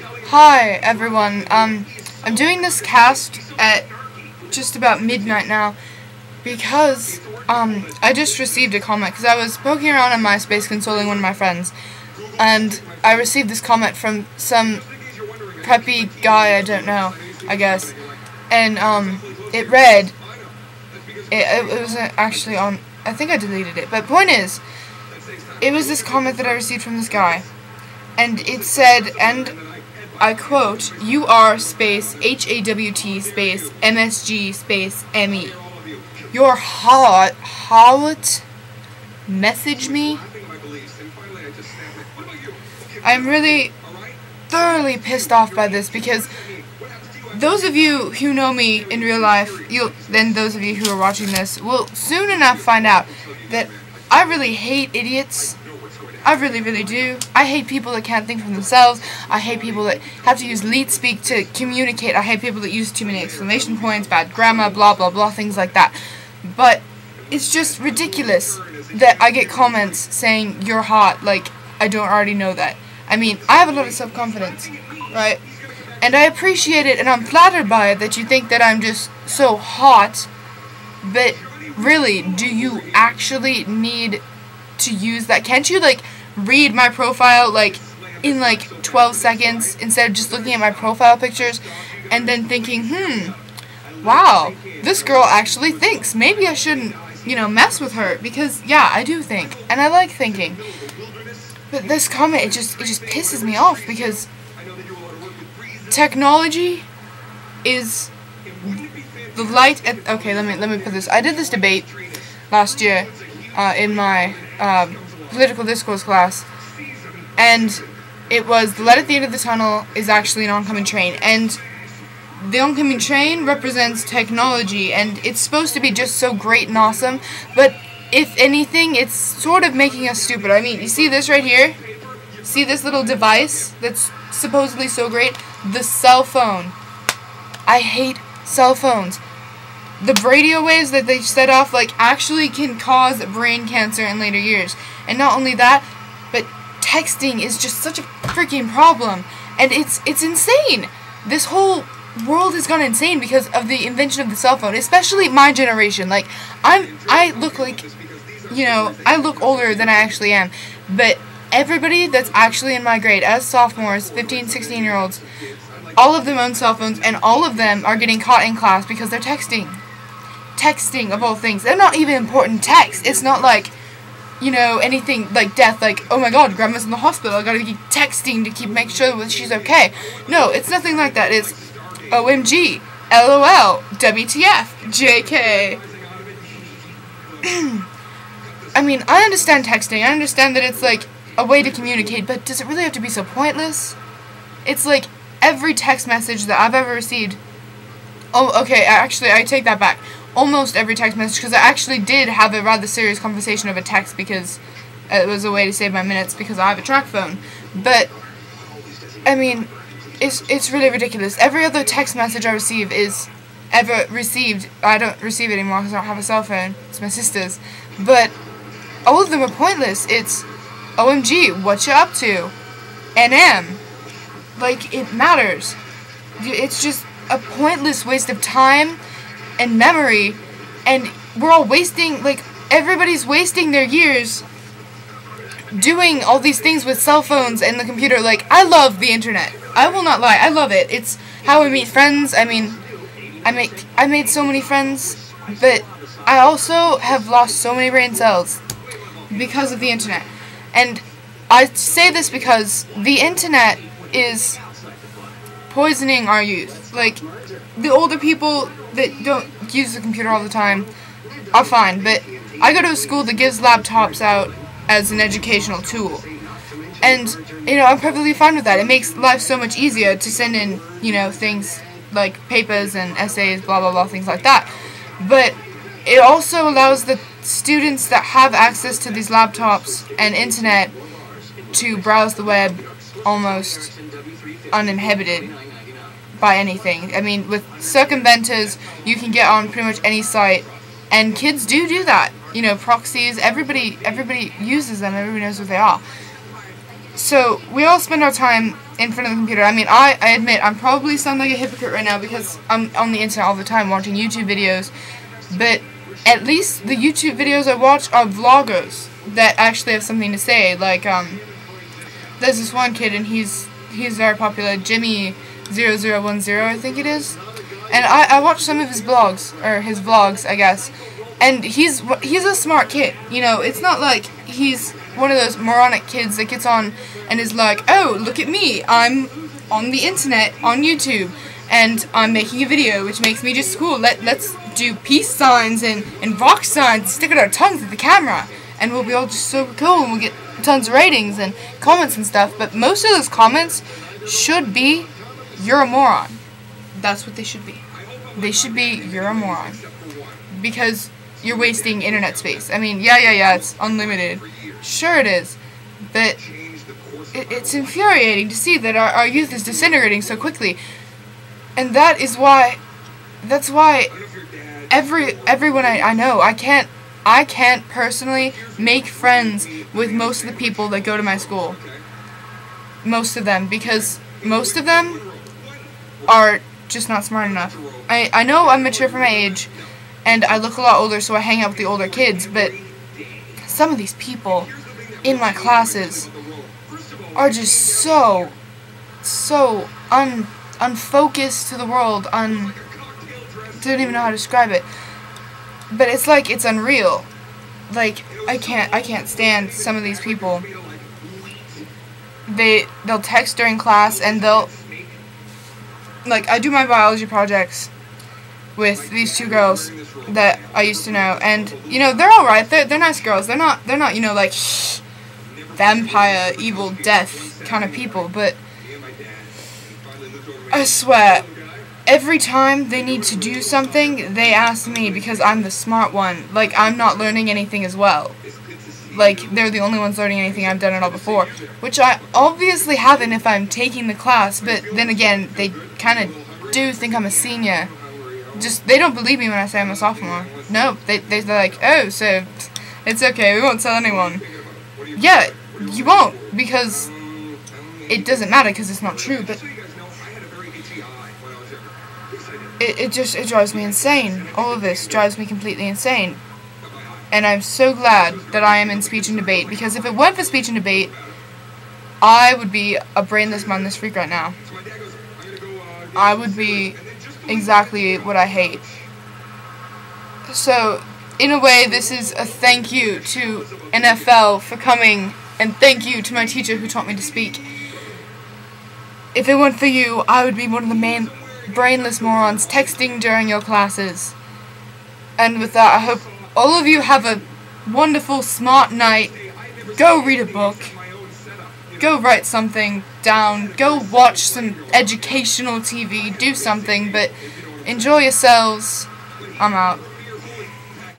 Hi everyone. I'm doing this cast at just about midnight now because I just received a comment because I was poking around on MySpace consoling one of my friends, and I received this comment from some preppy guy I don't know, I guess, and it read. It was actually on. I think I deleted it, but point is, it was this comment that I received from this guy, and it said, and I quote, "You are space HAWT space MSG space ME. You're hot. Message me." I'm really thoroughly pissed off by this because those of you who know me in real life, then those of you who are watching this, will soon enough find out that I really hate idiots. I really, really do. I hate people that can't think for themselves. I hate people that have to use leet speak to communicate. I hate people that use too many exclamation points, bad grammar, blah, blah, blah, things like that. But it's just ridiculous that I get comments saying, "You're hot," like I don't already know that. I mean, I have a lot of self-confidence, right? And I appreciate it, and I'm flattered by it that you think that I'm just so hot. But really, do you actually need to use that? Can't you, like, read my profile, like, in, like, 12 seconds instead of just looking at my profile pictures and then thinking, wow, this girl actually thinks. Maybe I shouldn't, mess with her, because, yeah, I do think, and I like thinking. But this comment, it just pisses me off, because technology is the light at... Okay, let me put this. I did this debate last year in my political discourse class, and it was the light at the end of the tunnel is actually an oncoming train, and the oncoming train represents technology, and it's supposed to be just so great and awesome, but if anything, it's sort of making us stupid. I mean, you see this right here? See this little device that's supposedly so great? The cell phone. I hate cell phones. The radio waves that they set off, like, actually can cause brain cancer in later years. And not only that, but texting is just such a freaking problem. And it's insane. This whole world has gone insane because of the invention of the cell phone, especially my generation. Like, I look like, I look older than I actually am. But everybody that's actually in my grade, as sophomores, 15, 16-year-olds, all of them own cell phones, and all of them are getting caught in class because they're texting. Texting, of all things. They're not even important text. It's not like, anything like death, like, oh my god, grandma's in the hospital, I gotta keep texting to make sure that she's okay. No, it's nothing like that. It's OMG, LOL, WTF, JK. I mean, I understand texting. I understand that it's, like, a way to communicate, but does it really have to be so pointless? It's like every text message that I've ever received... Oh, okay, actually, I take that back. Almost every text message, because I actually did have a rather serious conversation over text because it was a way to save my minutes because I have a track phone. But, I mean, it's really ridiculous. Every other text message I receive I don't receive it anymore because I don't have a cell phone. It's my sister's. But all of them are pointless. It's, OMG, what you up to? NM. Like, it matters. It's just a pointless waste of time and memory, and we're all wasting, like, everybody's wasting their years doing all these things with cell phones and the computer. Like, I love the internet. I will not lie. I love it. It's how I meet friends. I mean, I made so many friends, but I also have lost so many brain cells because of the internet. And I say this because the internet is poisoning our youth. Like, the older people that don't use the computer all the time are fine, but I go to a school that gives laptops out as an educational tool. And, I'm perfectly fine with that. It makes life so much easier to send in, things like papers and essays, blah, blah, blah, things like that. But it also allows the students that have access to these laptops and internet to browse the web almost uninhibited by anything. I mean, with circumventors, you can get on pretty much any site, and kids do that. Proxies, everybody uses them, everybody knows what they are. So, we all spend our time in front of the computer. I mean, I admit, I'm probably sound like a hypocrite right now because I'm on the internet all the time watching YouTube videos, but at least the YouTube videos I watch are vloggers that actually have something to say. Like, there's this one kid, and he's very popular, Jimmy0010, I think it is, and I watch some of his blogs, or his vlogs, I guess, and he's a smart kid, you know. It's not like he's one of those moronic kids that gets on and is like, oh, look at me, I'm on the internet, on YouTube, and I'm making a video, which makes me just cool. Let's do peace signs and rock signs, stick out our tongues at the camera, and we'll be all just so cool, and we'll get tons of ratings and comments and stuff. But most of those comments should be, you're a moron. That's what they should be. They should be, you're a moron. Because you're wasting internet space. I mean, yeah, it's unlimited. Sure it is. But it's infuriating to see that our youth is disintegrating so quickly. And that's why everyone I know, I can't personally make friends with most of the people that go to my school. Most of them, because most of them are just not smart enough. I know I'm mature for my age, and I look a lot older, so I hang out with the older kids, but some of these people in my classes are just so unfocused to the world, don't even know how to describe it. But it's like, it's unreal. Like, I can't stand some of these people. They'll text during class, and like, I do my biology projects with these two girls that I used to know, and, you know, they're alright, they're nice girls, they're not, you know, like, vampire, evil, death kind of people, but I swear, every time they need to do something, they ask me because I'm the smart one. Like, I'm not learning anything as well. Like, they're the only ones learning anything. I've done it all before. Which I obviously haven't if I'm taking the class, but then again, they kind of do think I'm a senior. Just, they don't believe me when I say I'm a sophomore. No, they're like, oh, so it's okay, we won't tell anyone. Yeah, you won't, because it doesn't matter, because it's not true, but it drives me insane. All of this drives me completely insane. And I'm so glad that I am in speech and debate, because if it weren't for speech and debate, I would be a brainless, mindless freak right now. I would be exactly what I hate. So, in a way, this is a thank you to NFL for coming, and thank you to my teacher who taught me to speak. If it weren't for you, I would be one of the main brainless morons texting during your classes. And with that, I hope all of you have a wonderful, smart night. Go read a book. Go write something down. Go watch some educational TV. Do something, but enjoy yourselves. I'm out.